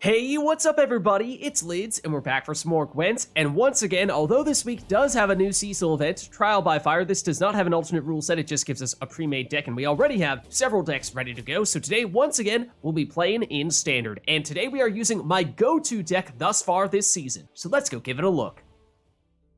Hey, what's up everybody? It's Lids, and we're back for some more Gwent, and once again, although this week does have a new Cecil event, Trial by Fire, this does not have an alternate rule set, it just gives us a pre-made deck, and we already have several decks ready to go, so today, once again, we'll be playing in Standard, and today we are using my go-to deck thus far this season, so let's go give it a look.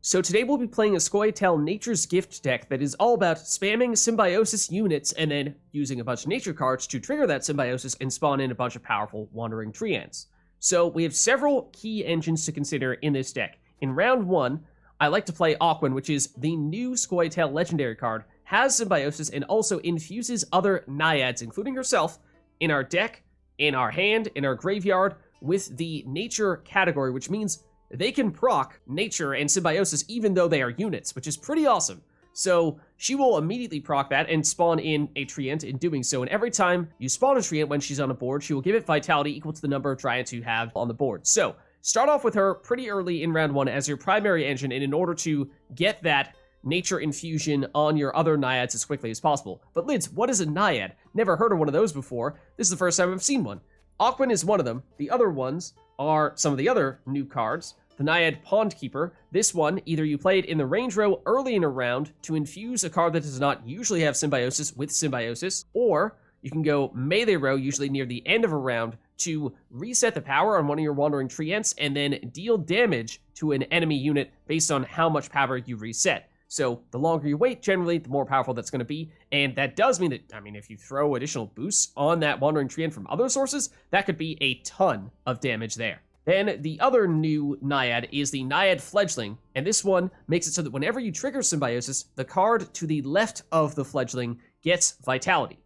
So today we'll be playing a Scoia'Tael Nature's Gift deck that is all about spamming Symbiosis units and then using a bunch of nature cards to trigger that Symbiosis and spawn in a bunch of powerful Wandering Treants. So we have several key engines to consider in this deck. In round 1, I like to play Aucwenn, which is the new Scoia'Tael legendary card, has Symbiosis, and also infuses other Naiads, including herself, in our deck, in our hand, in our graveyard, with the nature category, which means they can proc nature and Symbiosis even though they are units, which is pretty awesome. So she will immediately proc that and spawn in a Treant in doing so, and every time you spawn a Treant when she's on a board, she will give it vitality equal to the number of Dryads you have on the board. So start off with her pretty early in round 1 as your primary engine, and in order to get that nature infusion on your other Naiads as quickly as possible. But Lids, what is a Naiad? Never heard of one of those before. This is the first time I've seen one. Aucwenn is one of them. The other ones are some of the other new cards. The Naiad Pondkeeper. This one, either you play it in the range row early in a round to infuse a card that does not usually have Symbiosis with Symbiosis, or you can go melee row, usually near the end of a round, to reset the power on one of your Wandering Treants and then deal damage to an enemy unit based on how much power you reset. So the longer you wait, generally, the more powerful that's going to be, and that does mean that, if you throw additional boosts on that Wandering Treant from other sources, that could be a ton of damage there. Then the other new Naiad is the Naiad Fledgling, and this one makes it so that whenever you trigger Symbiosis, the card to the left of the Fledgling gets Vitality.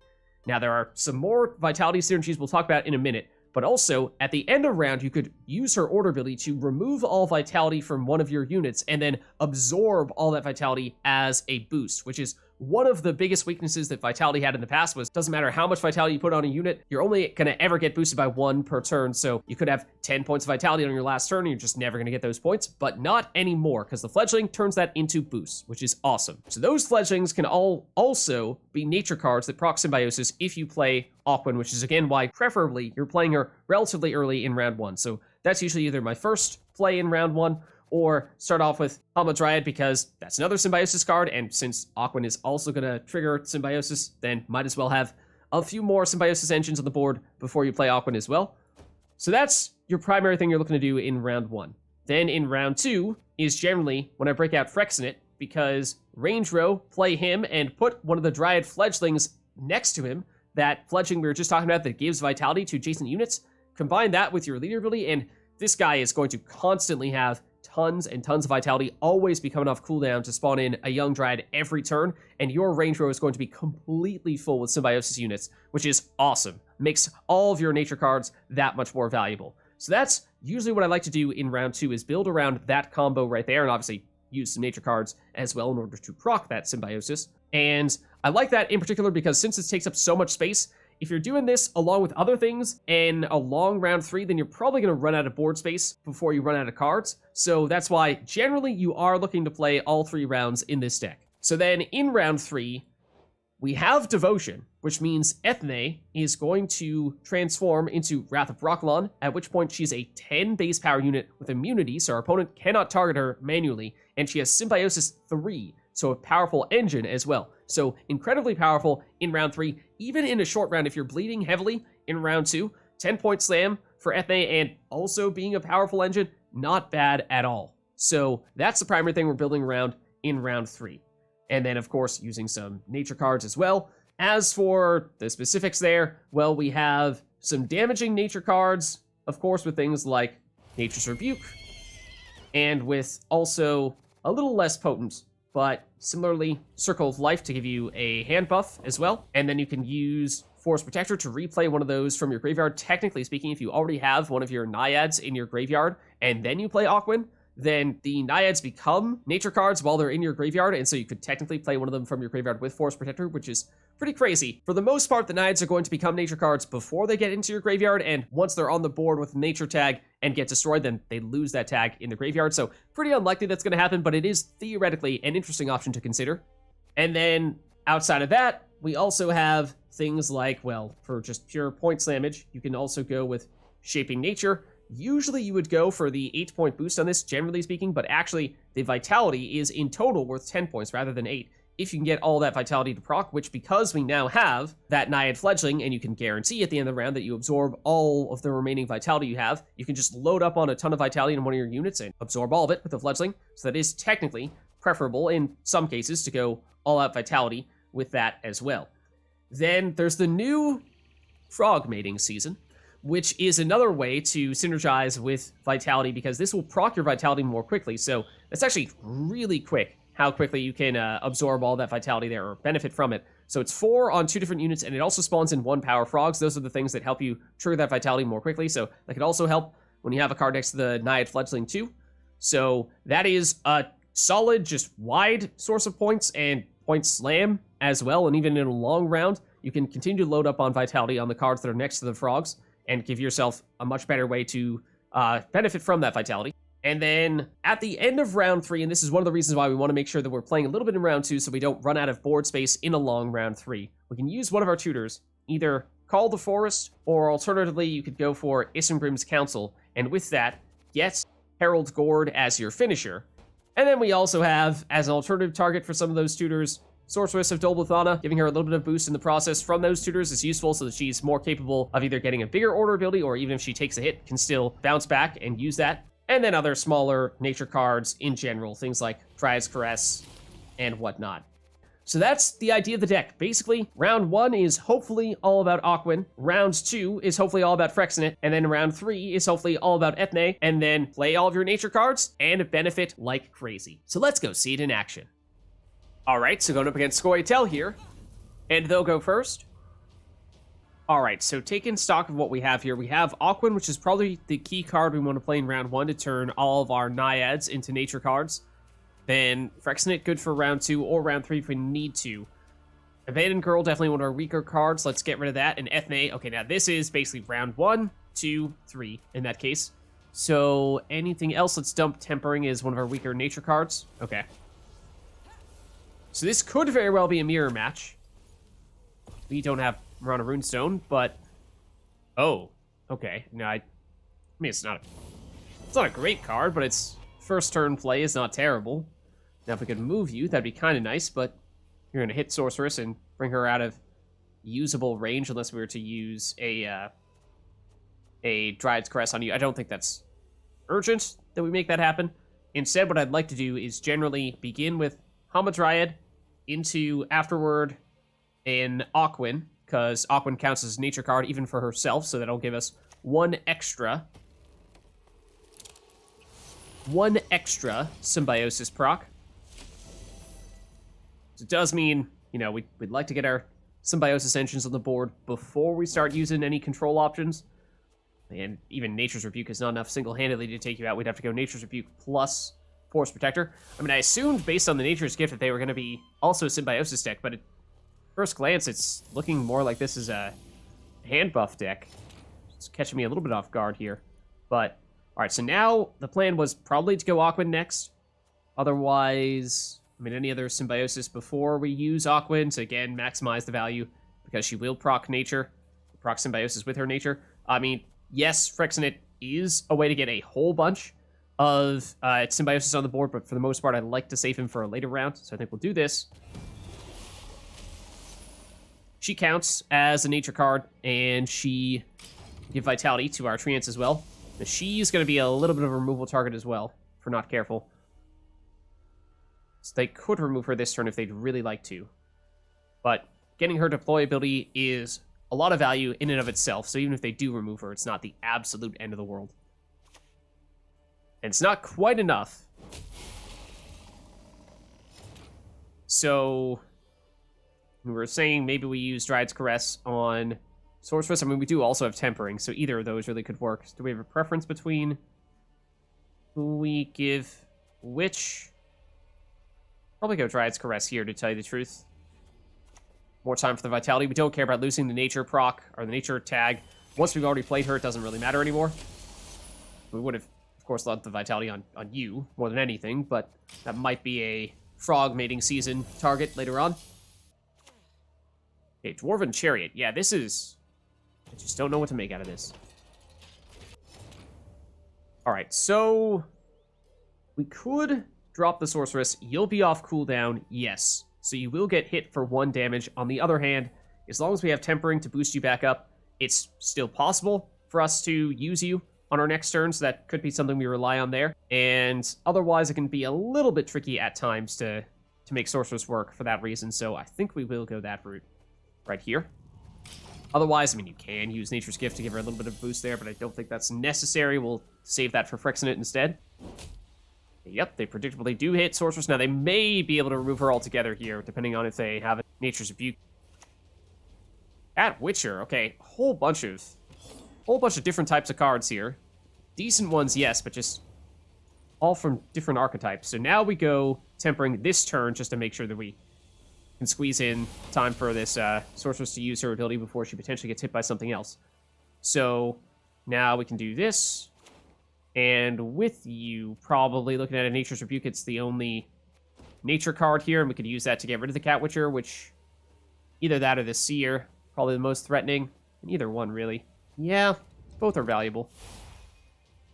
Now there are some more Vitality synergies we'll talk about in a minute, but also at the end of round you could use her order ability to remove all Vitality from one of your units and then absorb all that Vitality as a boost, which is one of the biggest weaknesses that Vitality had in the past was doesn't matter how much Vitality you put on a unit, you're only going to ever get boosted by 1 per turn, so you could have 10 points of Vitality on your last turn and you're just never going to get those points, but not anymore, because the Fledgling turns that into boosts, which is awesome. So those Fledglings can all also be nature cards that proc Symbiosis if you play Aucwenn, which is again why preferably you're playing her relatively early in round 1. So that's usually either my first play in round 1, or start off with Hamadryad because that's another Symbiosis card, and since Aucwenn is also going to trigger Symbiosis, then might as well have a few more Symbiosis engines on the board before you play Aucwenn as well. So that's your primary thing you're looking to do in round 1. Then in round 2 is generally when I break out Freixenet, because range row, play him, and put one of the Dryad Fledglings next to him, that Fledgling we were just talking about that gives Vitality to adjacent units, combine that with your leader ability, and this guy is going to constantly have tons and tons of Vitality, always be coming off cooldown to spawn in a young Dryad every turn, and your range row is going to be completely full with Symbiosis units, which is awesome. Makes all of your nature cards that much more valuable. So that's usually what I like to do in round 2, is build around that combo right there, and obviously use some nature cards as well in order to proc that Symbiosis. And I like that in particular because since it takes up so much space, if you're doing this along with other things in a long round 3, then you're probably going to run out of board space before you run out of cards. So that's why generally you are looking to play all 3 rounds in this deck. So then in round 3, we have Devotion, which means Eithne is going to transform into Wrath of Brokilon, at which point she's a 10 base power unit with immunity, so our opponent cannot target her manually, and she has Symbiosis 3, so a powerful engine as well. So incredibly powerful in round 3, even in a short round if you're bleeding heavily in round 2, 10-point slam for Eithne and also being a powerful engine, not bad at all. So that's the primary thing we're building around in round 3. And then of course using some nature cards as well. As for the specifics there, well, we have some damaging nature cards, of course, with things like Nature's Rebuke, and with also a little less potent, but similarly, Circle of Life to give you a hand buff as well. And then you can use Force Protector to replay one of those from your graveyard. Technically speaking, if you already have one of your Naiads in your graveyard and then you play Aucwenn, then the Naiads become nature cards while they're in your graveyard, and so you could technically play one of them from your graveyard with Force Protector, which is pretty crazy. For the most part, the Naiads are going to become nature cards before they get into your graveyard, and once they're on the board with nature tag and get destroyed, then they lose that tag in the graveyard, so pretty unlikely that's going to happen, but it is theoretically an interesting option to consider. And then outside of that, we also have things like, well, for just pure point slammage, you can also go with Shaping Nature. Usually you would go for the 8-point boost on this, generally speaking, but actually the Vitality is in total worth 10 points rather than 8. If you can get all that Vitality to proc, which because we now have that Naiad Fledgling, and you can guarantee at the end of the round that you absorb all of the remaining Vitality you have, you can just load up on a ton of Vitality in one of your units and absorb all of it with the Fledgling. So that is technically preferable in some cases to go all-out Vitality with that as well. Then there's the new Frog Mating season, which is another way to synergize with Vitality because this will proc your Vitality more quickly. So it's actually really quick how quickly you can absorb all that Vitality there or benefit from it. So it's 4 on 2 different units, and it also spawns in 1 power frogs. Those are the things that help you trigger that Vitality more quickly. So that could also help when you have a card next to the Naiad Fledgling too. So that is a solid, just wide source of points and point slam as well. And even in a long round, you can continue to load up on Vitality on the cards that are next to the frogs and give yourself a much better way to benefit from that Vitality. And then at the end of round 3, and this is one of the reasons why we want to make sure that we're playing a little bit in round 2 so we don't run out of board space in a long round 3, we can use one of our tutors, either Call the Forest, or alternatively you could go for Isengrim's Council, and with that, get Harald Gord as your finisher. And then we also have, as an alternative target for some of those tutors, Sorceress of Dol Blathanna. Giving her a little bit of boost in the process from those tutors is useful so that she's more capable of either getting a bigger order ability, or even if she takes a hit, can still bounce back and use that. And then other smaller nature cards in general, things like Dryad's Caress and whatnot. So that's the idea of the deck. Basically, round 1 is hopefully all about Aucwenn, round 2 is hopefully all about Freixenet, and then round 3 is hopefully all about Eithne, and then play all of your nature cards and benefit like crazy. So let's go see it in action. Alright, so going up against Scoia'Tael here, and they'll go first. Alright, so taking stock of what we have here, we have Aucwenn, which is probably the key card we want to play in round 1 to turn all of our Naiads into nature cards. Then Freixenet, good for round 2 or round 3 if we need to. Abandoned Girl, definitely one of our weaker cards. Let's get rid of that. And Eithne, okay, now this is basically round 1, 2, 3 in that case. So anything else, let's dump Tempering as one of our weaker nature cards. Okay. So this could very well be a mirror match. We don't have Marana Runestone, but... Oh, okay. No, I mean, it's not a great card, but its first turn play is not terrible. Now, if we could move you, that'd be kind of nice, but you're going to hit Sorceress and bring her out of usable range unless we were to use a Dryad's Caress on you. I don't think that's urgent that we make that happen. Instead, what I'd like to do is generally begin with Hamadryad into afterward an Aucwenn, because Aucwenn counts as a nature card even for herself, so that'll give us one extra symbiosis proc. So it does mean, you know, we'd like to get our symbiosis engines on the board before we start using any control options. And even Nature's Rebuke is not enough single-handedly to take you out. We'd have to go Nature's Rebuke plus Force Protector. I mean, I assumed based on the Nature's Gift that they were going to be also a symbiosis deck, but at first glance, it's looking more like this is a hand buff deck. It's catching me a little bit off guard here. But, alright, so now the plan was probably to go Aucwenn next. Otherwise, I mean, any other symbiosis before we use Aucwenn to, again, maximize the value, because she will proc nature, proc symbiosis with her nature. I mean, yes, Freixenet is a way to get a whole bunch of symbiosis on the board, but for the most part, I'd like to save him for a later round, so I think we'll do this. She counts as a nature card, and she give vitality to our treants as well. Now, she's going to be a little bit of a removal target as well, if we're not careful. So they could remove her this turn if they'd really like to. But getting her deployability is a lot of value in and of itself, so even if they do remove her, it's not the absolute end of the world. And it's not quite enough. So we were saying maybe we use Dryad's Caress on Sorceress. I mean, we do also have Tempering, so either of those really could work. Do we have a preference between who we give which? Probably go Dryad's Caress here, to tell you the truth. More time for the Vitality. We don't care about losing the Nature proc, or the Nature tag. Once we've already played her, it doesn't really matter anymore. We would have, of course, loved the Vitality on you more than anything, but that might be a Frog Mating season target later on. Okay, Dwarven Chariot. Yeah, this is... I just don't know what to make out of this. Alright, so we could drop the Sorceress. You'll be off cooldown, yes. So you will get hit for 1 damage. On the other hand, as long as we have Tempering to boost you back up, it's still possible for us to use you on our next turn, so that could be something we rely on there. And otherwise, it can be a little bit tricky at times to make Sorceress work for that reason, so I think we will go that route right here. Otherwise, I mean, you can use Nature's Gift to give her a little bit of boost there, but I don't think that's necessary. We'll save that for Freixenet instead. Yep, they predictably do hit Sorceress. Now, they may be able to remove her altogether here, depending on if they have a Nature's Rebuke. At Witcher, okay, whole bunch of different types of cards here. Decent ones, yes, but just all from different archetypes. So now we go Tempering this turn just to make sure that we can squeeze in time for this Sorceress to use her ability before she potentially gets hit by something else. So now we can do this. And with you probably looking at a Nature's Rebuke, it's the only nature card here, and we could use that to get rid of the Cat Witcher, which either that or the Seer, probably the most threatening. And either one, really. Yeah, both are valuable.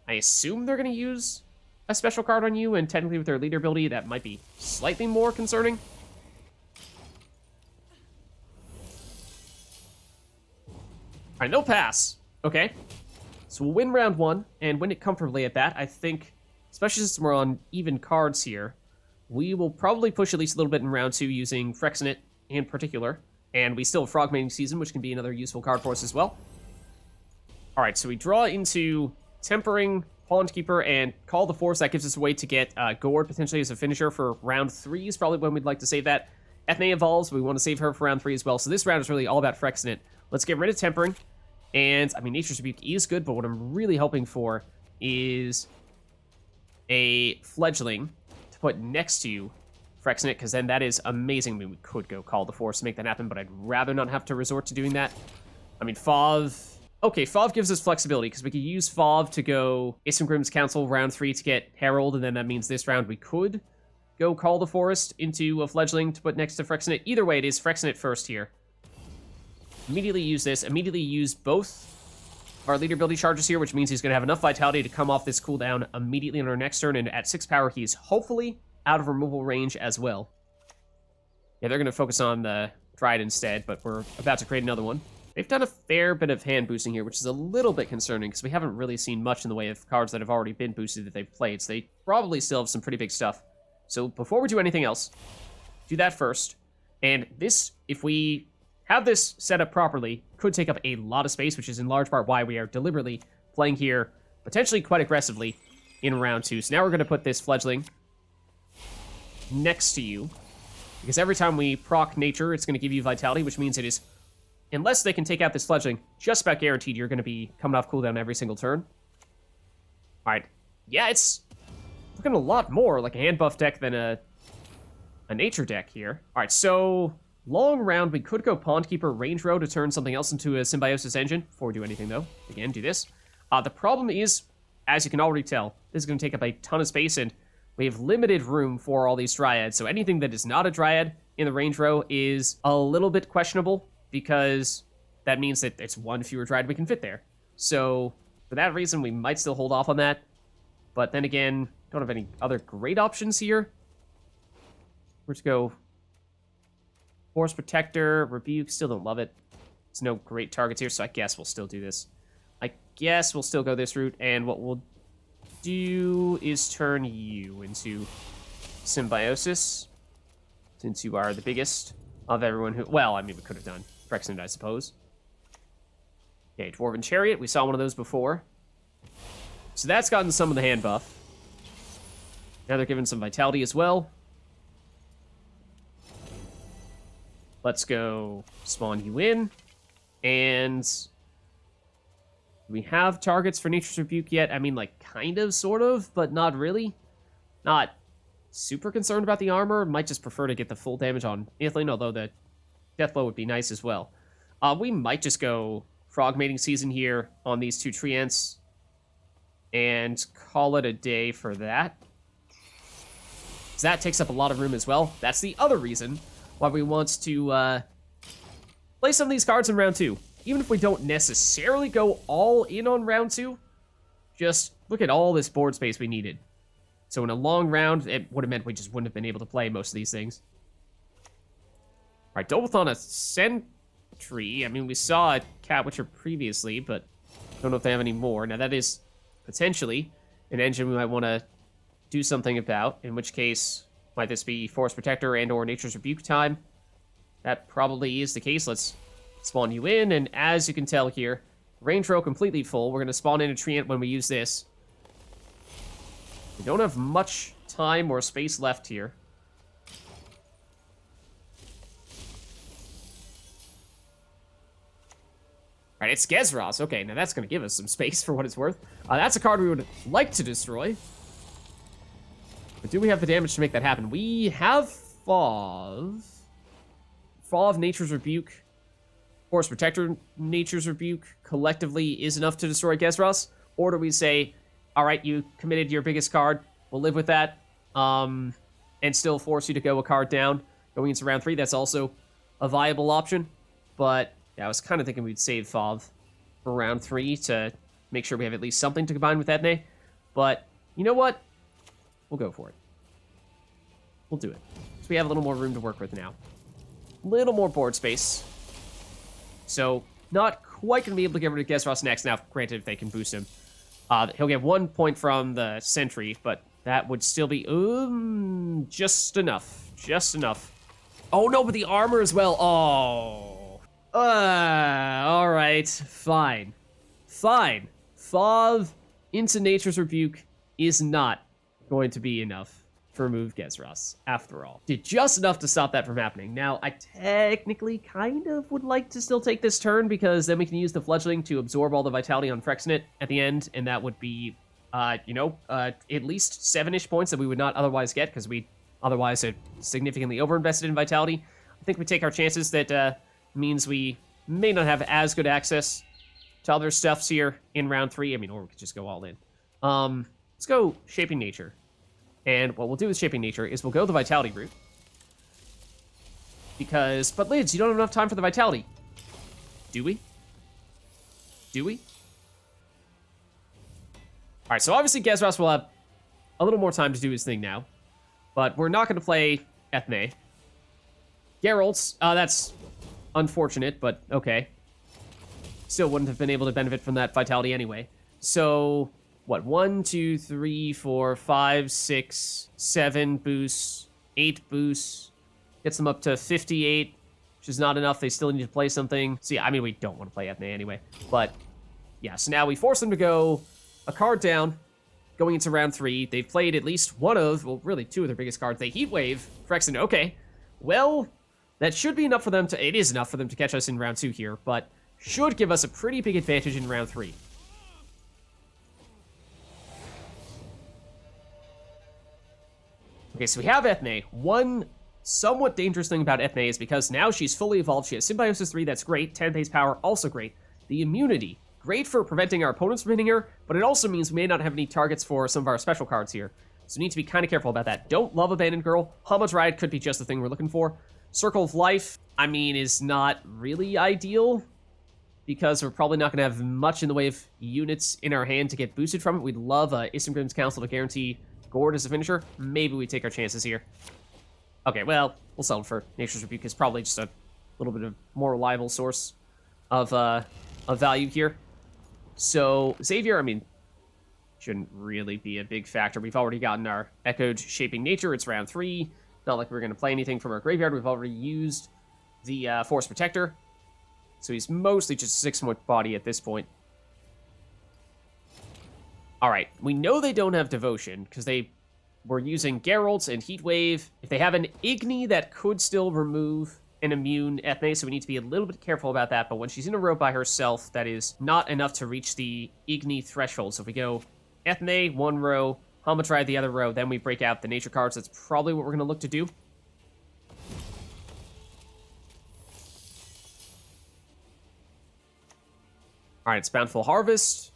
I assume they're going to use a special card on you, and technically with their leader ability, that might be slightly more concerning. Alright, no pass. Okay. So we'll win round 1, and win it comfortably at that. I think, especially since we're on even cards here, we will probably push at least a little bit in round 2 using Freixenet in particular. And we still have Frogmating Season, which can be another useful card for us as well. Alright, so we draw into Tempering, Pondkeeper, and Call the Force. That gives us a way to get Gord potentially as a finisher for round 3 is probably when we'd like to save that. Eithne evolves, we want to save her for round 3 as well. So this round is really all about Freixenet. Let's get rid of Tempering. And, I mean, Nature's Rebuke is good, but what I'm really hoping for is a Fledgling to put next to Freixenet, because then that is amazing. I mean, we could go Call the Force to make that happen, but I'd rather not have to resort to doing that. I mean, Fauve... Okay, Fauve gives us flexibility, because we could use Fauve to go Isengrim's Council round 3 to get Harald, and then that means this round we could go Call the Forest into a Fledgling to put next to Freixenet. Either way, it is Freixenet first here. Immediately use this. Immediately use both of our leader ability charges here, which means he's going to have enough vitality to come off this cooldown immediately on our next turn, and at 6 power, he's hopefully out of removal range as well. Yeah, they're going to focus on the Dryad instead, but we're about to create another one. They've done a fair bit of hand boosting here, which is a little bit concerning, because we haven't really seen much in the way of cards that have already been boosted that they've played, so they probably still have some pretty big stuff. So before we do anything else, do that first. And this, if we have this set up properly, could take up a lot of space, which is in large part why we are deliberately playing here, potentially quite aggressively, in round 2. So now we're going to put this Fledgling next to you, because every time we proc nature, it's going to give you vitality, which means it is, unless they can take out this Fledgling, just about guaranteed you're going to be coming off cooldown every single turn. Alright, yeah, it's looking a lot more like a hand buff deck than a nature deck here. Alright, so long round, we could go Pondkeeper range row to turn something else into a Symbiosis Engine. Before we do anything, though, again, do this. The problem is, as you can already tell, this is going to take up a ton of space, and we have limited room for all these Dryads, so anything that is not a Dryad in the range row is a little bit questionable, because that means that it's one fewer Dryad we can fit there. So, for that reason, we might still hold off on that, but then again, don't have any other great options here. We're to go Force Protector, Rebuke, still don't love it. There's no great targets here, so I guess we'll still do this. I guess we'll still go this route, and what we'll do is turn you into Symbiosis, since you are the biggest of everyone who... Well, I mean, we could have done Freixenet, I suppose. Okay, Dwarven Chariot, we saw one of those before. So that's gotten some of the hand buff. Now they're given some vitality as well. Let's go spawn you in. And do we have targets for Nature's Rebuke yet? I mean, like, kind of, sort of, but not really. Not super concerned about the armor. Might just prefer to get the full damage on Eithne, although the Deathblow would be nice as well. We might just go Frogmating Season here on these 2 Treants and call it a day for that. So that takes up a lot of room as well. That's the other reason why we want to play some of these cards in round 2. Even if we don't necessarily go all in on round 2, just look at all this board space we needed. So in a long round, it would have meant we just wouldn't have been able to play most of these things. All right, Dol Blathanna Sentry. I mean, we saw a Cat Witcher previously, but don't know if they have any more. Now, that is potentially an engine we might want to do something about, in which case, might this be Forest Protector and or Nature's Rebuke time? That probably is the case. Let's spawn you in, and as you can tell here, range row completely full. We're going to spawn in a treant when we use this. We don't have much time or space left here. All right, it's Gezros. Okay, now that's going to give us some space for what it's worth. That's a card we would like to destroy. But do we have the damage to make that happen? We have Fauve. Fauve, Nature's Rebuke, Forest Protector, Nature's Rebuke collectively is enough to destroy Gezros? Or do we say, all right, you committed your biggest card, we'll live with that, and still force you to go a card down going into round 3? That's also a viable option. But yeah, I was kind of thinking we'd save Fauve for round 3 to make sure we have at least something to combine with Eithne. But you know what? We'll go for it. We'll do it. So we have a little more room to work with now. Little more board space. So not quite going to be able to get rid of Gezros next. Now, granted, if they can boost him, he'll get 1 point from the Sentry, but that would still be just enough. Just enough. Oh, no, but the armor as well. Oh. All right. Fine. Fine. Fauve into Nature's Rebuke is not going to be enough to remove Gezros, after all. Did just enough to stop that from happening. Now, I technically kind of would like to still take this turn, because then we can use the Fledgling to absorb all the vitality on Freixenet at the end, and that would be, at least 7-ish points that we would not otherwise get, because we otherwise are significantly overinvested in vitality. I think we take our chances. That means we may not have as good access to other stuffs here in round 3. I mean, or we could just go all in. Let's go Shaping Nature. And what we'll do with Shaping Nature is we'll go the Vitality route. But Lids, you don't have enough time for the Vitality. Do we? Do we? All right, so obviously Gezros will have a little more time to do his thing now. But we're not going to play Eithne. Geralt's, that's unfortunate, but okay. Still wouldn't have been able to benefit from that Vitality anyway. So, what, 1, 2, 3, 4, 5, 6, 7 boosts, 8 boosts. Gets them up to 58, which is not enough. They still need to play something. So yeah, I mean, we don't want to play Eithne anyway. But yeah, so now we force them to go a card down going into round 3. They've played at least one of, well, really 2 of their biggest cards. They Heatwave, Freixenet. Okay, well, that should be enough for them to, it is enough for them to catch us in round 2 here, but should give us a pretty big advantage in round 3. Okay, so we have Eithne. One somewhat dangerous thing about Eithne is because now she's fully evolved. She has Symbiosis 3, that's great. 10 base power, also great. The immunity, great for preventing our opponents from hitting her, but it also means we may not have any targets for some of our special cards here. So we need to be kind of careful about that. Don't love Abandoned Girl. Hamadryad could be just the thing we're looking for. Circle of Life, I mean, is not really ideal, because we're probably not going to have much in the way of units in our hand to get boosted from it. We'd love Isengrim's Council to guarantee Gord as a finisher. Maybe we take our chances here. Okay, well, we'll settle for Nature's Rebuke. Is probably just a little bit of more reliable source of value here. So, Xavier, I mean, shouldn't really be a big factor. We've already gotten our Echoed Shaping Nature. It's round 3. Not like we're going to play anything from our graveyard. We've already used the Forest Protector. So he's mostly just a 6-point body at this point. Alright, we know they don't have Devotion, because they were using Geralt's and Heatwave. If they have an Igni, that could still remove an immune Eithne, so we need to be a little bit careful about that. But when she's in a row by herself, that is not enough to reach the Igni threshold. So if we go Eithne, 1 row, Hamadryad the other row, then we break out the nature cards. That's probably what we're going to look to do. Alright, it's Bountiful Harvest,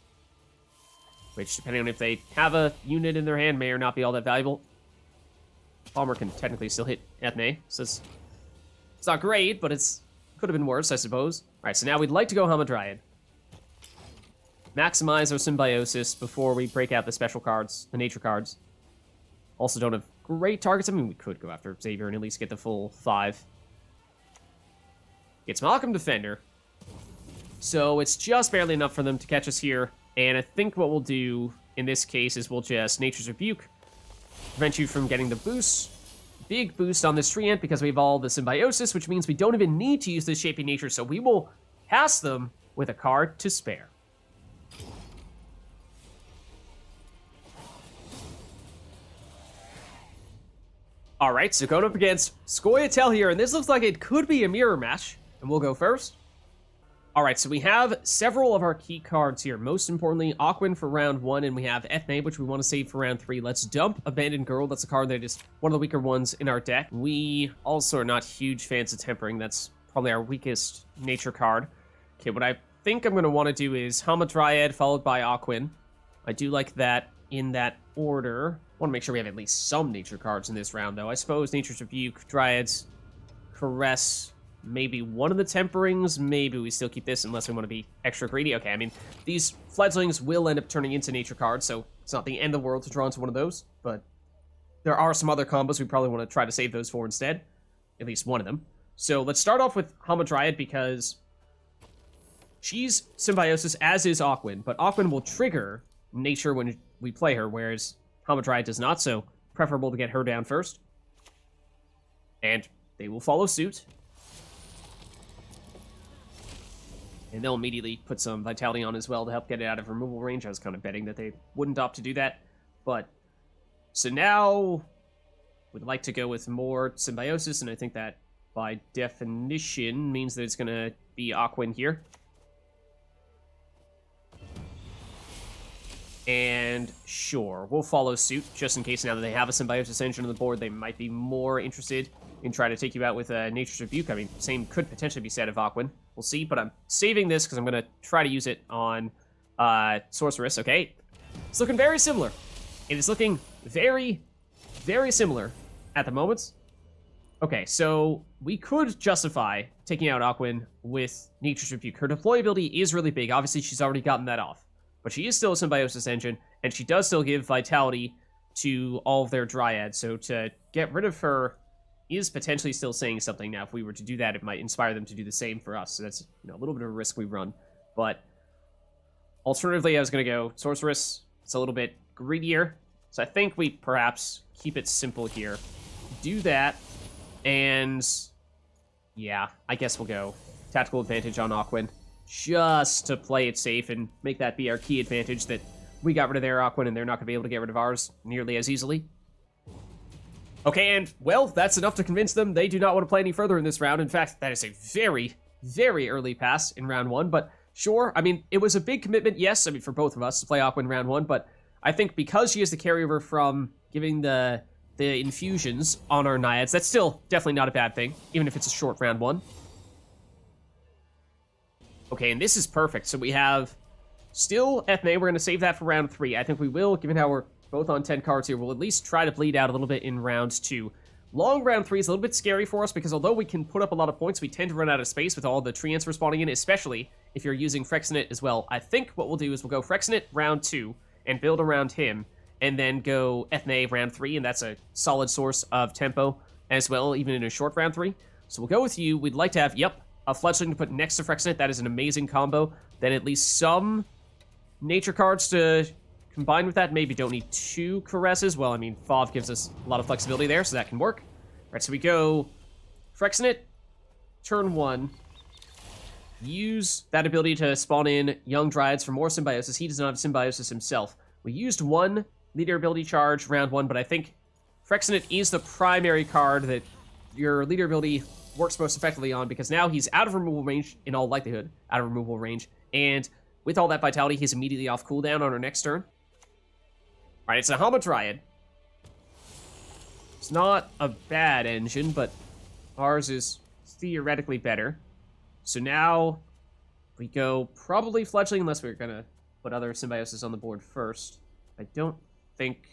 which, depending on if they have a unit in their hand, may or not be all that valuable. Palmer can technically still hit Eithne, so it's not great, but it's could have been worse, I suppose. Alright, so now we'd like to go Hamadryad. maximize our symbiosis before we break out the special cards, the nature cards. Also don't have great targets. I mean, we could go after Xavier and at least get the full 5. It's Malcolm Defender. So it's just barely enough for them to catch us here. And I think what we'll do in this case is we'll just Nature's Rebuke, prevent you from getting the boost. Big boost on this Treant because we have all the symbiosis, which means we don't even need to use this Shaping Nature, so we will pass them with a card to spare. Alright, so going up against Scoia'Tael here, and this looks like it could be a mirror match, and we'll go first. Alright, so we have several of our key cards here. Most importantly, Aucwenn for round 1, and we have Eithne, which we want to save for round 3. Let's dump Abandoned Girl. That's a card that is one of the weaker ones in our deck. We also are not huge fans of Tempering. That's probably our weakest nature card. Okay, what I think I'm going to want to do is Hamadryad followed by Aucwenn. I do like that in that order. I want to make sure we have at least some nature cards in this round, though. I suppose Nature's Rebuke, Dryads, Caress, maybe one of the Temperings. Maybe we still keep this unless we want to be extra greedy. Okay, I mean, these Fledglings will end up turning into nature cards, so it's not the end of the world to draw into one of those, but there are some other combos we probably want to try to save those for instead. At least one of them. So let's start off with Hamadryad because she's Symbiosis, as is Aucwenn, but Aucwenn will trigger nature when we play her, whereas Hamadryad does not, so preferable to get her down first. And they will follow suit. And they'll immediately put some Vitality on as well to help get it out of removal range. I was kind of betting that they wouldn't opt to do that. But, so now, we'd like to go with more Symbiosis, and I think that, by definition, means that it's going to be Aucwenn here. And sure, we'll follow suit, just in case now that they have a Symbiosis engine on the board, they might be more interested in trying to take you out with a Nature's Rebuke. I mean, same could potentially be said of Aucwenn. We'll see, but I'm saving this because I'm going to try to use it on Sorceress, okay? It's looking very similar. It is looking very, very similar at the moment. Okay, so we could justify taking out Aucwenn with Nature's Rebuke. Her deployability is really big. Obviously, she's already gotten that off. But she is still a Symbiosis engine, and she does still give Vitality to all of their Dryads. So to get rid of her is potentially still saying something. Now, if we were to do that, it might inspire them to do the same for us. So that's, you know, a little bit of a risk we run. But alternatively, I was going to go Sorceress. It's a little bit greedier. So I think we perhaps keep it simple here. Do that, and yeah, I guess we'll go Tactical Advantage on Aucwenn, just to play it safe and make that be our key advantage, that we got rid of their Aucwenn and they're not going to be able to get rid of ours nearly as easily. Okay, and, well, that's enough to convince them they do not want to play any further in this round. In fact, that is a very, very early pass in round 1, but sure, I mean, it was a big commitment, yes, I mean, for both of us to play Aucwenn round 1, but I think because she is the carryover from giving the infusions on our Naiads, that's still definitely not a bad thing, even if it's a short round 1. Okay, and this is perfect. So we have still Eithne. We're going to save that for round 3. I think we will, given how we're both on 10 cards here. We'll at least try to bleed out a little bit in round 2. Long round 3 is a little bit scary for us because although we can put up a lot of points, we tend to run out of space with all the treants respawning in, especially if you're using Freixenet as well. I think what we'll do is we'll go Freixenet round 2 and build around him, and then go Eithne round 3, and that's a solid source of tempo as well, even in a short round 3. So we'll go with you. We'd like to have, yep, a Fledgling to put next to Freixenet. That is an amazing combo. Then at least some nature cards to combine with that. Maybe don't need 2 Caresses. Well, I mean, Fauve gives us a lot of flexibility there, so that can work. All right, so we go Freixenet, turn 1. Use that ability to spawn in young Dryads for more Symbiosis. He does not have Symbiosis himself. We used 1 leader ability charge round 1, but I think Freixenet is the primary card that your leader ability works most effectively on, because now he's out of removal range, in all likelihood, out of removal range, and with all that Vitality, he's immediately off cooldown on our next turn. Alright, it's a Hamadryad. It's not a bad engine, but ours is theoretically better. So now we go probably Fledgling, unless we're gonna put other Symbiosis on the board first. I don't think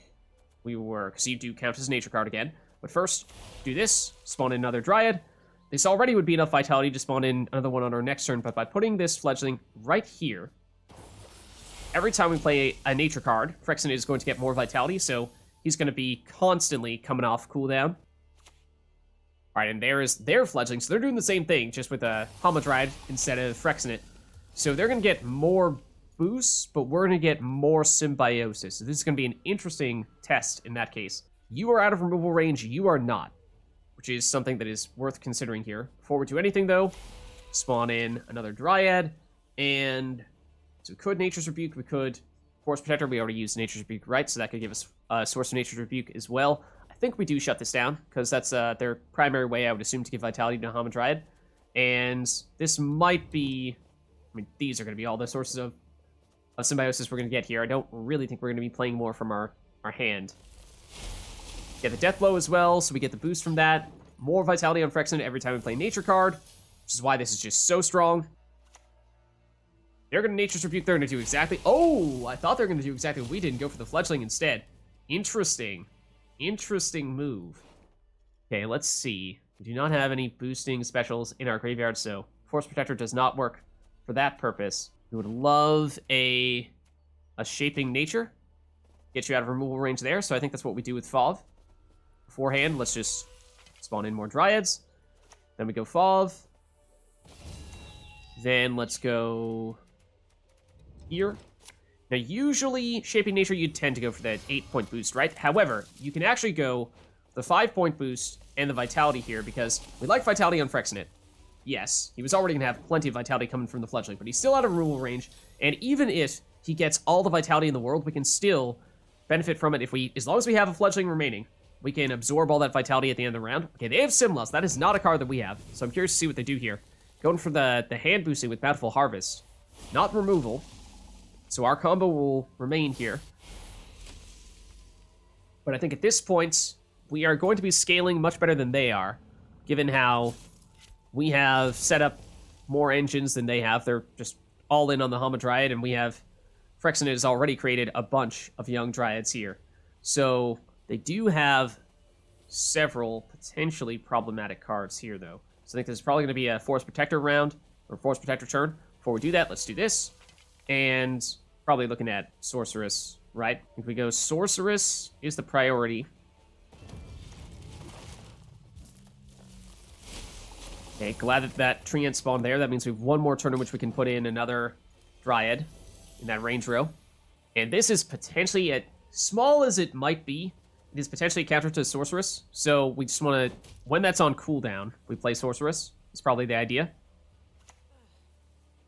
we were, because you do count as a nature card again. But first, do this, spawn in another Dryad. This already would be enough Vitality to spawn in another one on our next turn, but by putting this Fledgling right here, every time we play a nature card, Freixenet is going to get more vitality, so he's going to be constantly coming off cooldown. Alright, and there is their Fledgling, so they're doing the same thing, just with a Hamadryad instead of Freixenet. So they're going to get more boosts, but we're going to get more symbiosis. So this is going to be an interesting test in that case. You are out of removal range, you are not, which is something that is worth considering here. Before we do anything, though, spawn in another Dryad, and so we could Nature's Rebuke, we could Force Protector. We already used Nature's Rebuke, right? So that could give us a source of Nature's Rebuke as well. I think we do shut this down, because that's their primary way, I would assume, to give vitality to Hamadryad. And this might be... I mean, these are going to be all the sources of symbiosis we're going to get here. I don't really think we're going to be playing more from our hand. Get the Death Blow as well, so we get the boost from that. More vitality on Freixenet every time we play Nature card, which is why this is just so strong. They're going to Nature's Rebuke. They're going to do exactly... Oh, I thought they were going to do exactly what we did and go for the Fledgling instead. Interesting. Interesting move. Okay, let's see. We do not have any boosting specials in our graveyard, so Force Protector does not work for that purpose. We would love a Shaping Nature. Get you out of removal range there, so I think that's what we do with Fauve. Beforehand, let's just spawn in more Dryads. Then we go Fauve. Then let's go here. Now, usually, Shaping Nature, you'd tend to go for that 8-point boost, right? However, you can actually go the 5-point boost and the Vitality here, because we like Vitality on Freixenet. Yes, he was already going to have plenty of Vitality coming from the Fledgling, but he's still out of removal range, and even if he gets all the Vitality in the world, we can still benefit from it as long as we have a Fledgling remaining. We can absorb all that Vitality at the end of the round. Okay, they have Simlas. That is not a card that we have, so I'm curious to see what they do here. Going for the hand boosting with Bountiful Harvest. Not removal. So our combo will remain here. But I think at this point, we are going to be scaling much better than they are, given how we have set up more engines than they have. They're just all in on the Hamadryad, and we have... Freixenet has already created a bunch of young Dryads here. So they do have several potentially problematic cards here, though. So I think this is probably going to be a Force Protector round, or Force Protector turn. Before we do that, let's do this. And probably looking at Sorceress, right? If we go Sorceress is the priority. Okay, glad that Treant spawned there. That means we have one more turn in which we can put in another Dryad in that range row. And this is potentially, as small as it might be, it is potentially a counter to Sorceress. So we just want to, when that's on cooldown, we play Sorceress. It's probably the idea.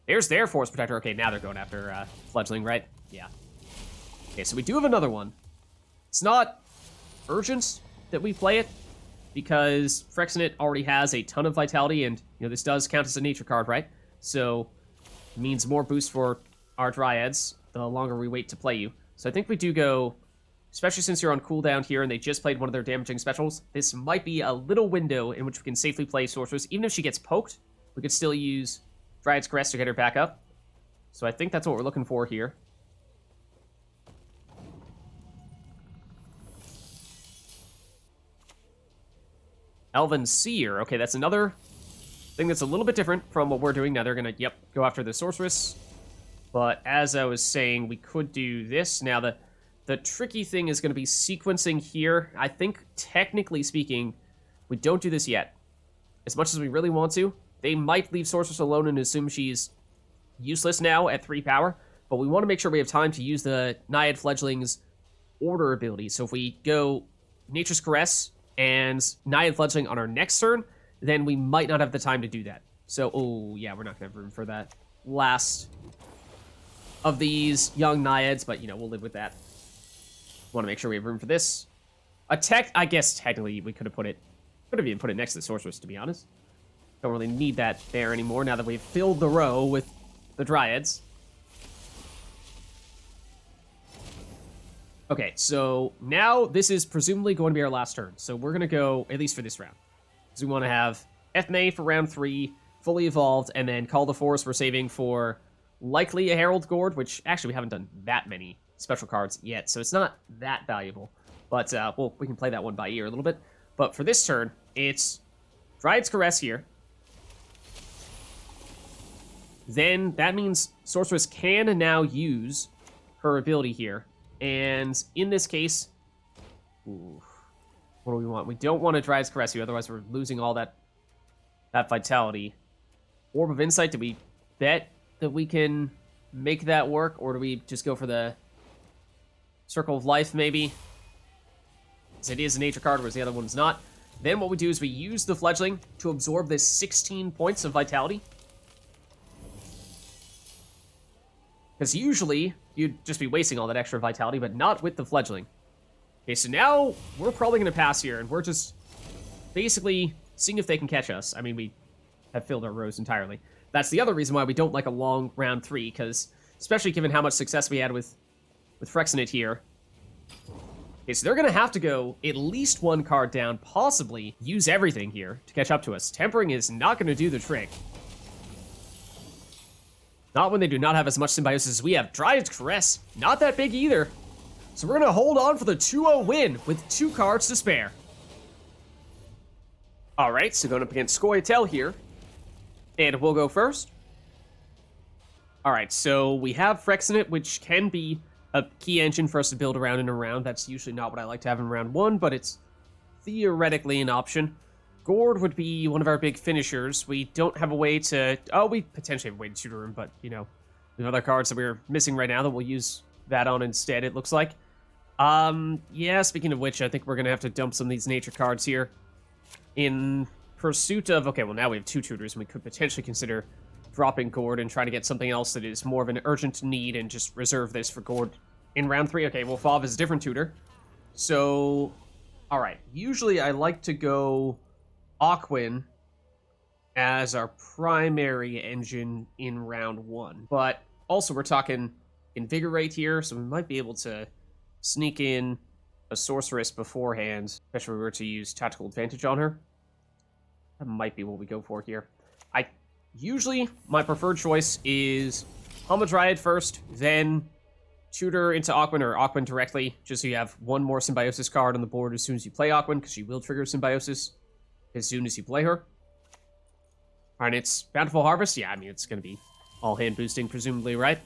There's their Force Protector. Okay, now they're going after Fledgling, right? Yeah. Okay, so we do have another one. It's not urgent that we play it, because Freixenet already has a ton of Vitality, and, you know, this does count as a nature card, right? So, it means more boost for our Dryads the longer we wait to play you. So I think we do go, especially since you're on cooldown here and they just played one of their damaging specials, this might be a little window in which we can safely play Sorceress. Even if she gets poked, we could still use Dryad's Caress to get her back up. So I think that's what we're looking for here. Elven Seer. Okay, that's another thing that's a little bit different from what we're doing. Now they're going to, go after the Sorceress. But as I was saying, we could do this. Now the tricky thing is going to be sequencing here. I think, technically speaking, we don't do this yet. As much as we really want to, they might leave Sorceress alone and assume she's useless now at 3 power. But we want to make sure we have time to use the Naiad Fledgling's Order ability. So if we go Nature's Caress and Naiad Fledgling on our next turn, then we might not have the time to do that. So, oh, yeah, we're not going to have room for that last of these young Naiads, but, we'll live with that. Want to make sure we have room for this. I guess, technically, we could have even put it next to the Sorceress, to be honest. Don't really need that there anymore now that we've filled the row with the Dryads. Okay, so now this is presumably going to be our last turn. So we're going to go, at least for this round. Because we want to have Eithne for round 3, fully evolved, and then Call the Force we're saving for likely a Harald Gord, which actually we haven't done that many special cards yet, so it's not that valuable. But, well, we can play that one by ear a little bit. But for this turn, it's Dryad's Caress here. Then that means Sorceress can now use her ability here. And in this case, ooh, what do we want? We don't want to Dryad's Caress you, otherwise we're losing all that vitality. Orb of Insight, do we bet that we can make that work, or do we just go for the Circle of Life, maybe? Because it is a nature card, whereas the other one's not. Then what we do is we use the Fledgling to absorb this 16 points of vitality. Because usually, you'd just be wasting all that extra vitality, but not with the Fledgling. Okay, so now we're probably going to pass here, and we're just basically seeing if they can catch us. I mean, we have filled our rows entirely. That's the other reason why we don't like a long round 3, because especially given how much success we had with Freixenet here. Okay, so they're going to have to go at least one card down, possibly use everything here to catch up to us. Tempering is not going to do the trick. Not when they do not have as much symbiosis as we have. Dryad's Caress, not that big either. So we're going to hold on for the 2-0 win with 2 cards to spare. Alright, so going up against Scoia'Tael here. And we'll go first. Alright, so we have Freixenet, which can be a key engine for us to build around and around. That's usually not what I like to have in round 1, but it's theoretically an option. Gord would be one of our big finishers. We don't have a way to... Oh, we potentially have a way to tutor him, but, you know, we have other cards that we're missing right now that we'll use that on instead, it looks like. Yeah, speaking of which, I think we're going to have to dump some of these nature cards here in pursuit of... Okay, well, now we have 2 tutors, and we could potentially consider dropping Gord and trying to get something else that is more of an urgent need and just reserve this for Gord in round 3. Okay, well, Fauve is a different tutor. So, all right. Usually I like to go Aucwenn as our primary engine in round 1. But also we're talking Invigorate here, so we might be able to sneak in a Sorceress beforehand, especially if we were to use Tactical Advantage on her. That might be what we go for here. Usually, my preferred choice is Hamadryad first, then tutor into Aucwenn, or Aucwenn directly, just so you have one more Symbiosis card on the board as soon as you play Aucwenn, because she will trigger Symbiosis as soon as you play her. Alright, it's Bountiful Harvest? Yeah, I mean, it's going to be all hand boosting, presumably, right?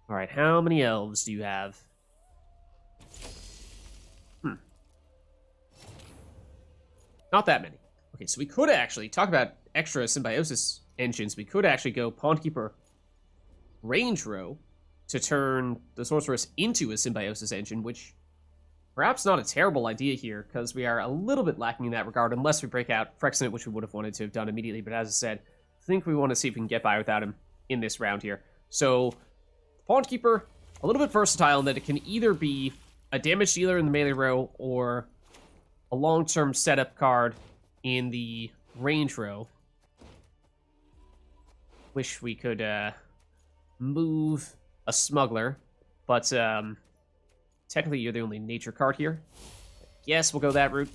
Alright, how many elves do you have? Not that many. Okay, so we could actually, talk about extra symbiosis engines, we could actually go Pondkeeper range row to turn the Sorceress into a symbiosis engine, which perhaps not a terrible idea here, because we are a little bit lacking in that regard, unless we break out Freixenet, which we would have wanted to have done immediately, but as I said, I think we want to see if we can get by without him in this round here. So, Pondkeeper, a little bit versatile in that it can either be a damage dealer in the melee row, or a long-term setup card in the range row. Wish we could move a smuggler, but technically you're the only nature card here. Yes, we'll go that route.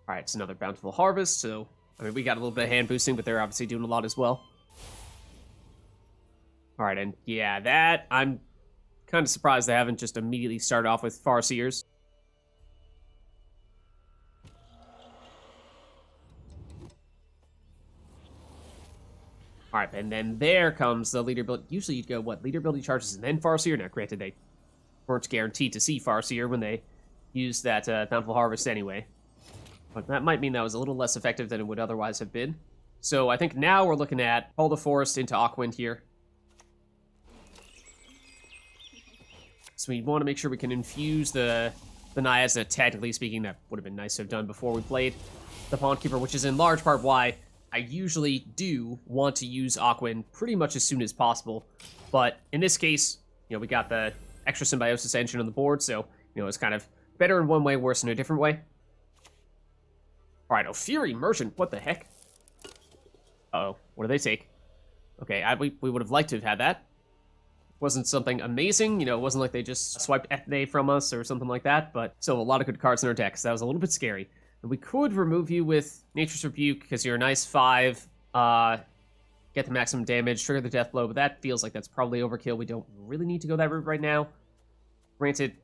Alright, it's another Bountiful Harvest, so I mean we got a little bit of hand boosting, but they're obviously doing a lot as well. Alright, and yeah, that I'm kind of surprised they haven't just immediately started off with Farseers. Alright, and then there comes the leader ability. Usually you'd go, what, leader ability charges and then Farseer? Now, granted, they weren't guaranteed to see Farseer when they used that Bountiful Harvest anyway. But that might mean that was a little less effective than it would otherwise have been. So I think now we're looking at Call the Forest into Aucwenn here. So we want to make sure we can infuse the Naiads that, technically speaking, that would have been nice to have done before we played the Pondkeeper, which is in large part why I usually do want to use Aucwenn pretty much as soon as possible. But in this case, you know, we got the extra Symbiosis engine on the board, so, you know, it's kind of better in one way, worse in a different way. Alright, Fury Merchant, what the heck? Uh-oh, what do they take? Okay, we would have liked to have had that. Wasn't something amazing, you know, it wasn't like they just swiped Eithne from us or something like that, but still a lot of good cards in our deck, so that was a little bit scary. And we could remove you with Nature's Rebuke, because you're a nice 5, get the maximum damage, trigger the death blow, but that feels like that's probably overkill. We don't really need to go that route right now. Granted,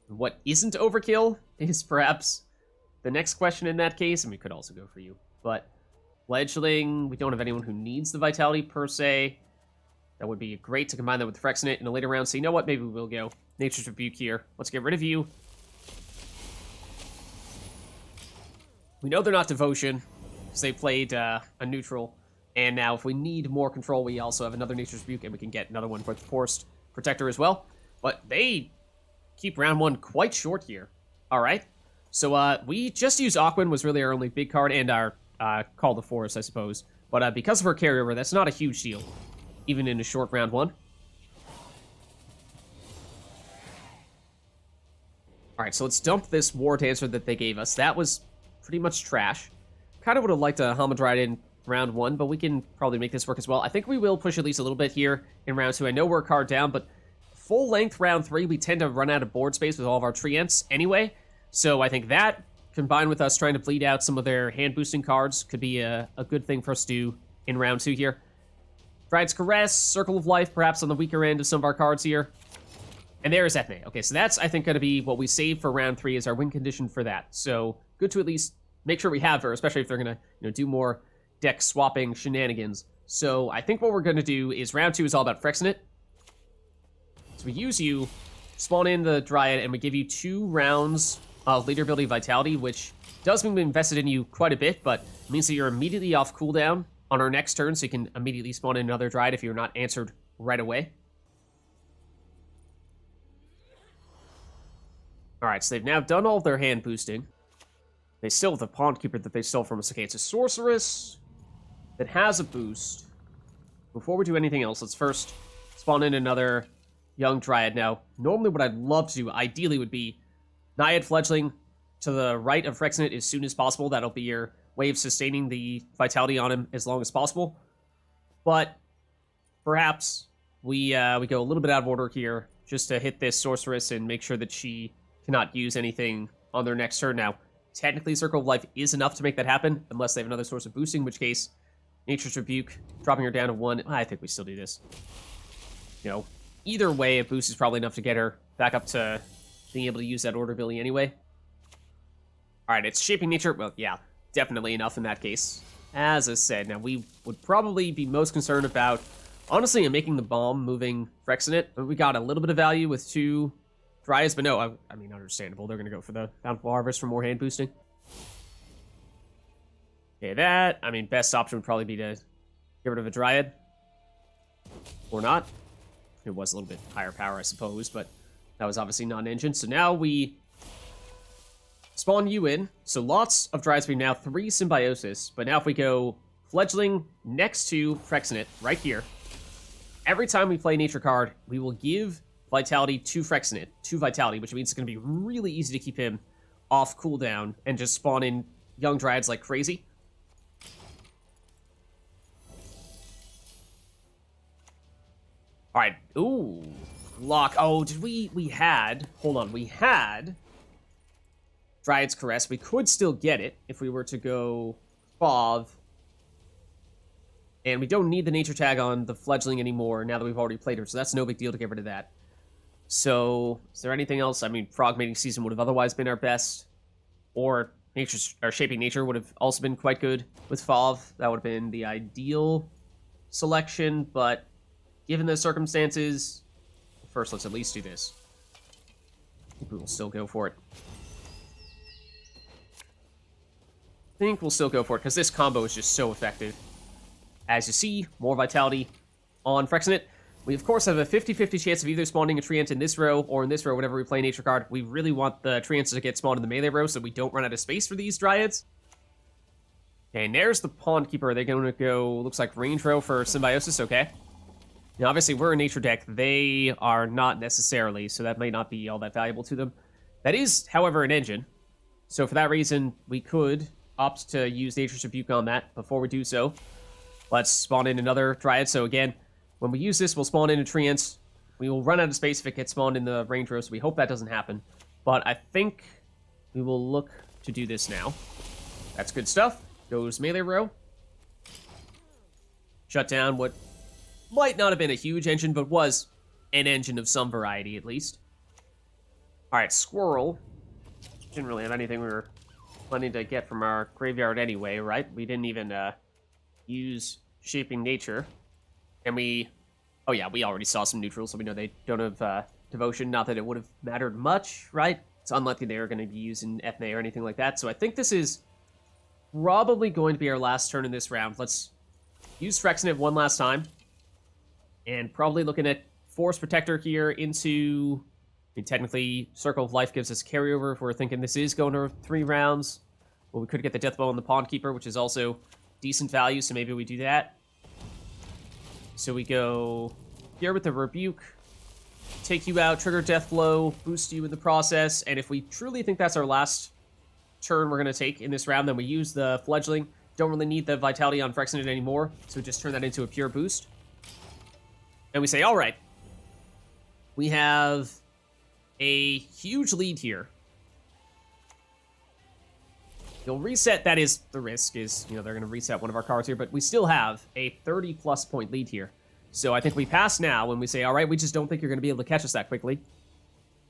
what isn't overkill is perhaps the next question in that case, and we could also go for you. But Fledgling. We don't have anyone who needs the Vitality per se. That would be great to combine that with Freixenet in a later round. So you know what? Maybe we'll go Nature's Rebuke here. Let's get rid of you. We know they're not Devotion, because they played a neutral. And now if we need more control, we also have another Nature's Rebuke, and we can get another one for the Forest Protector as well. But they keep round one quite short here. All right. So we just used Aucwenn, was really our only big card, and our Call the Forest, I suppose. But because of her carryover, that's not a huge deal, even in a short round one. All right, so let's dump this War Dancer that they gave us. That was pretty much trash. Kind of would have liked a Hamadryad in round one, but we can probably make this work as well. I think we will push at least a little bit here in round two. I know we're a card down, but full length round three, we tend to run out of board space with all of our treants anyway. So I think that, combined with us trying to bleed out some of their hand-boosting cards, could be a good thing for us to do in round two here. Dryad's Caress, Circle of Life, perhaps on the weaker end of some of our cards here. And there's Eithne. Okay, so that's, I think, going to be what we save for round three as our win condition for that. So good to at least make sure we have her, especially if they're going to do more deck swapping shenanigans. So I think what we're going to do is round two is all about Freixenet. So we use you, spawn in the Dryad, and we give you 2 rounds of leader ability Vitality, which does mean we invested in you quite a bit, but it means that you're immediately off cooldown on our next turn, so you can immediately spawn in another Dryad if you're not answered right away. Alright, so they've now done all of their hand boosting. They still have the Pondkeeper that they stole from us. Okay, it's a Sorceress that has a boost. Before we do anything else, let's first spawn in another young Dryad. Now, normally what I'd love to do, ideally, would be Naiad Fledgling to the right of Freixenet as soon as possible. That'll be your way of sustaining the Vitality on him as long as possible. But perhaps we go a little bit out of order here just to hit this Sorceress and make sure that she cannot use anything on their next turn. Now, technically, Circle of Life is enough to make that happen, unless they have another source of boosting, in which case, Nature's Rebuke, dropping her down to 1. I think we still do this. You know, either way, a boost is probably enough to get her back up to being able to use that order ability anyway. Alright, it's Shaping Nature. Well, yeah, definitely enough in that case. As I said, now we would probably be most concerned about, honestly, in making the bomb moving Freixenet. We got a little bit of value with 2 Dryads, but no, I mean, understandable. They're going to go for the Bountiful Harvest for more hand boosting. Okay, that, I mean, best option would probably be to get rid of a Dryad. Or not. It was a little bit higher power, I suppose, but that was obviously not an engine. So now we spawn you in. So lots of Dryads. We have now 3 Symbiosis, but now if we go Fledgling next to Freixenet, right here, every time we play a nature card, we will give Vitality to Freixenet, 2 Vitality, which means it's going to be really easy to keep him off cooldown and just spawn in young Dryads like crazy. Alright, ooh, lock. Oh, did we had, hold on, we had Dryad's Caress. We could still get it if we were to go Fauve. And we don't need the nature tag on the Fledgling anymore now that we've already played her, so that's no big deal to get rid of that. So, is there anything else? I mean, Frog Mating Season would have otherwise been our best. Or Shaping Nature would have also been quite good with Fauve. That would have been the ideal selection, but given the circumstances, first let's at least do this. I think we will still go for it. Because this combo is just so effective. As you see, more Vitality on Freixenet. We, of course, have a 50-50 chance of either spawning a treant in this row or in this row whenever we play a nature card. We really want the treants to get spawned in the melee row so we don't run out of space for these Dryads. Okay, and there's the Pondkeeper. They're going to go, looks like, range row for Symbiosis. Okay. Now, obviously, we're a nature deck. They are not necessarily, so that may not be all that valuable to them. That is, however, an engine. So for that reason, we could opt to use Nature's Rebuke on that. Before we do so, let's spawn in another Dryad. So again, when we use this, we'll spawn in a treant. We will run out of space if it gets spawned in the range row, so we hope that doesn't happen. But I think we will look to do this now. That's good stuff. Goes melee row. Shut down what might not have been a huge engine, but was an engine of some variety, at least. Alright, Squirrel. Didn't really have anything we were planning to get from our graveyard anyway, right? We didn't even use Shaping Nature. And oh yeah, we already saw some neutrals, so we know they don't have Devotion. Not that it would have mattered much, right? It's unlikely they are going to be using Eithne or anything like that. So I think this is probably going to be our last turn in this round. Let's use Freixenet one last time. And probably looking at Force Protector here into... I mean, technically, Circle of Life gives us carryover if we're thinking this is going to 3 rounds. Well, we could get the Death Bow on the Pondkeeper, which is also decent value, so maybe we do that. So we go here with the Rebuke. Take you out, trigger Death Blow, boost you in the process, and if we truly think that's our last turn we're going to take in this round, then we use the Fledgling. Don't really need the Vitality on Freixenet anymore, so just turn that into a pure boost. And we say, all right, we have a huge lead here. You'll reset, that is the risk, is, they're going to reset one of our cards here, but we still have a 30-plus point lead here. So I think we pass now when we say, all right, we just don't think you're going to be able to catch us that quickly.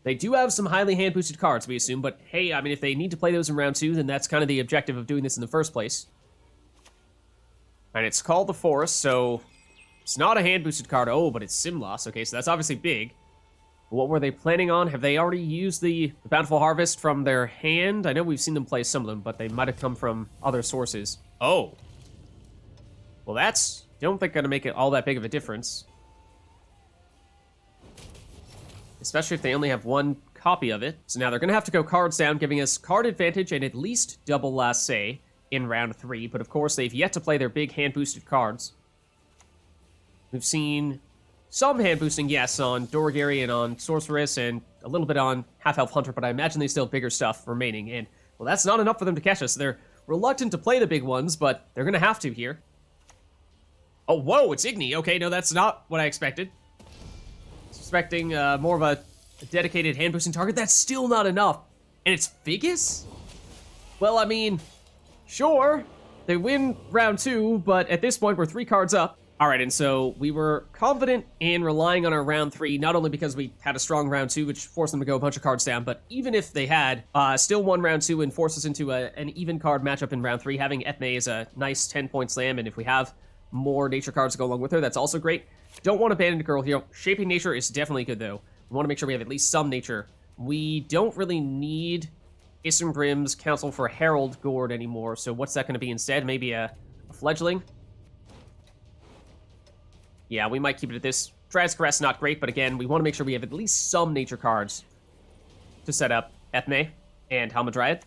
They do have some highly hand-boosted cards, we assume, but hey, I mean, if they need to play those in round 2, then that's kind of the objective of doing this in the first place. And it's called the Forest, so it's not a hand-boosted card. Oh, but it's Sim Loss. Okay, so that's obviously big. What were they planning on? Have they already used the Bountiful Harvest from their hand? I know we've seen them play some of them, but they might have come from other sources. Oh. Well, that's... don't think going to make it all that big of a difference. Especially if they only have one copy of it. So now they're going to have to go cards down, giving us card advantage and at least double last say in round 3. But of course, they've yet to play their big hand-boosted cards. We've seen some hand-boosting, yes, on Dorgary and on Sorceress and a little bit on Half-Elf Hunter, but I imagine they still have bigger stuff remaining. And, well, that's not enough for them to catch us. They're reluctant to play the big ones, but they're going to have to here. Oh, whoa, it's Eithne. Okay, no, that's not what I expected. I was expecting more of a dedicated hand-boosting target. That's still not enough. And it's Figus? Well, I mean, sure. They win round 2, but at this point, we're 3 cards up. All right, and so we were confident in relying on our round 3, not only because we had a strong round 2, which forced them to go a bunch of cards down, but even if they had still won round 2 and forced us into an even card matchup in round 3, having Eithne is a nice 10-point slam, and if we have more nature cards to go along with her, that's also great. Don't want to abandon Girl here. Shaping Nature is definitely good, though. We want to make sure we have at least some nature. We don't really need Isengrim's Counsel for Harald Gord anymore, so what's that going to be instead? Maybe a Fledgling? Yeah, we might keep it at this. Dryad's Caress, not great, but again, we want to make sure we have at least some nature cards to set up Eithne and Hamadryad.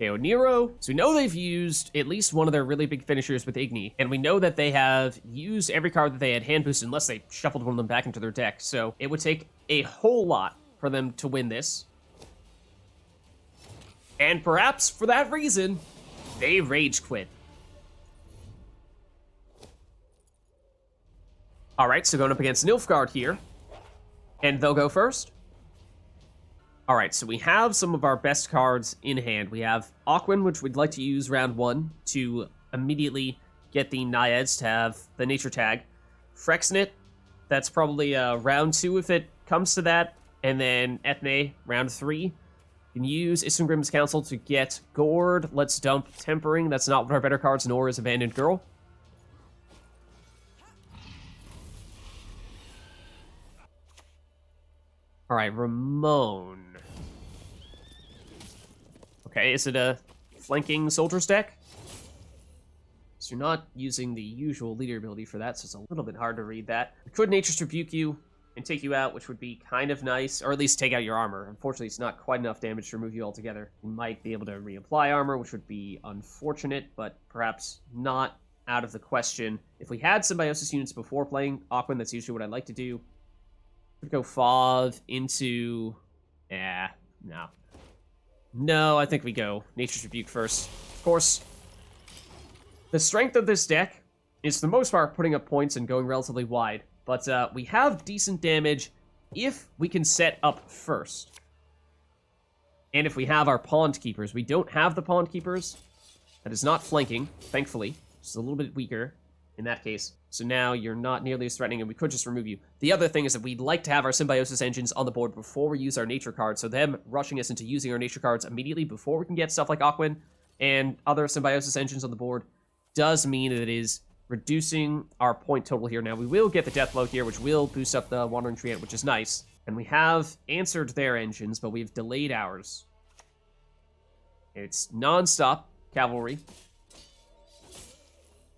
Okay, Nero. So we know they've used at least one of their really big finishers with Eithne, and we know that they have used every card that they had hand boosted unless they shuffled one of them back into their deck. So it would take a whole lot for them to win this. And perhaps for that reason, they rage quit. All right, so going up against Nilfgaard here, and they'll go first. All right, so we have some of our best cards in hand. We have Aucwenn, which we'd like to use round 1 to immediately get the Naiads to have the nature tag. Freixenet, that's probably round 2 if it comes to that. And then Eithne, round 3. You can use Isengrim's Counsel to get Gord. Let's dump Tempering. That's not one of our better cards, nor is Abandoned Girl. All right, Ramon. Okay, is it a flanking soldiers deck? So you're not using the usual leader ability for that, so it's a little bit hard to read that. We could Nature's Rebuke you and take you out, which would be kind of nice, or at least take out your armor. Unfortunately, it's not quite enough damage to remove you altogether. You might be able to reapply armor, which would be unfortunate, but perhaps not out of the question. If we had Symbiosis units before playing Aucwenn, that's usually what I like to do. Could go Fauve into... no. No, I think we go Nature's Rebuke first. Of course, the strength of this deck is, for the most part, putting up points and going relatively wide. But we have decent damage if we can set up first. And if we have our Pondkeepers. We don't have the Pondkeepers. That is not flanking, thankfully. It's a little bit weaker in that case. So now you're not nearly as threatening, and we could just remove you. The other thing is that we'd like to have our Symbiosis engines on the board before we use our nature cards, so them rushing us into using our nature cards immediately before we can get stuff like Aucwenn and other Symbiosis engines on the board does mean that it is reducing our point total here. Now, we will get the death blow here, which will boost up the Wandering Treant, which is nice. And we have answered their engines, but we've delayed ours. It's non-stop cavalry.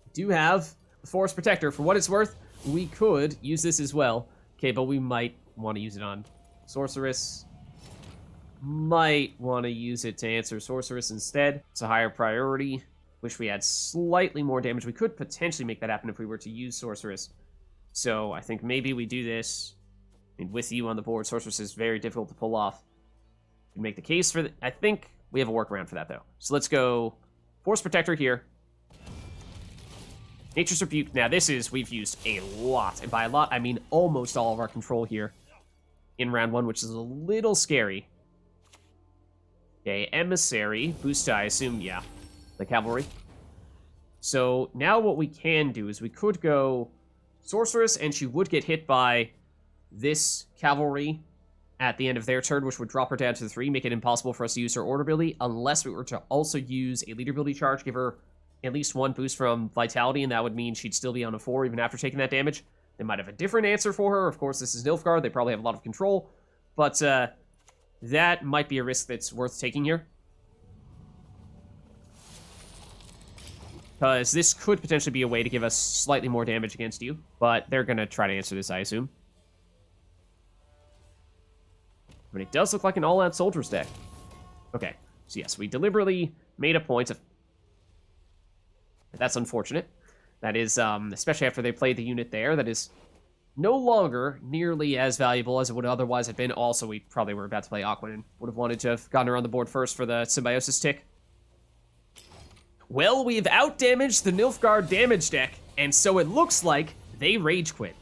We do have the Forest Protector. For what it's worth, we could use this as well. Okay, but we might want to use it on Sorceress. Might want to use it to answer Sorceress instead. It's a higher priority. Wish we had slightly more damage. We could potentially make that happen if we were to use Sorceress. So I think maybe we do this. I mean, with you on the board, Sorceress is very difficult to pull off. We can make the case for I think we have a workaround for that, though. So let's go Force Protector here. Nature's Rebuke. Now, this is, we've used a lot. And by a lot, I mean almost all of our control here in round 1, which is a little scary. Okay, Emissary. Boost, I assume, yeah, the cavalry. So now what we can do is we could go Sorceress, and she would get hit by this cavalry at the end of their turn, which would drop her down to 3, make it impossible for us to use her order ability, unless we were to also use a leader ability charge, give her at least 1 boost from Vitality, and that would mean she'd still be on a 4 even after taking that damage. They might have a different answer for her. Of course, this is Nilfgaard. They probably have a lot of control, but that might be a risk that's worth taking here. Because this could potentially be a way to give us slightly more damage against you, but they're going to try to answer this, I assume. But it does look like an all-out soldiers deck. Okay, so yes, we deliberately made a point of... That's unfortunate. That is, especially after they played the unit there, that is no longer nearly as valuable as it would otherwise have been. Also, we probably were about to play Aucwenn and would have wanted to have gotten her on the board first for the Symbiosis tick. Well, we've out-damaged the Nilfgaard damage deck, and so it looks like they rage quit.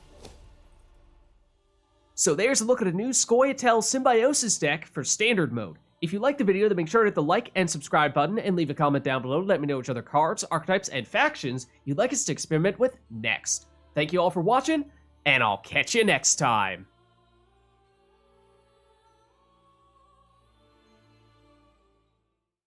So there's a look at a new Scoia'Tael Symbiosis deck for Standard Mode. If you liked the video, then make sure to hit the like and subscribe button and leave a comment down below to let me know which other cards, archetypes, and factions you'd like us to experiment with next. Thank you all for watching, and I'll catch you next time.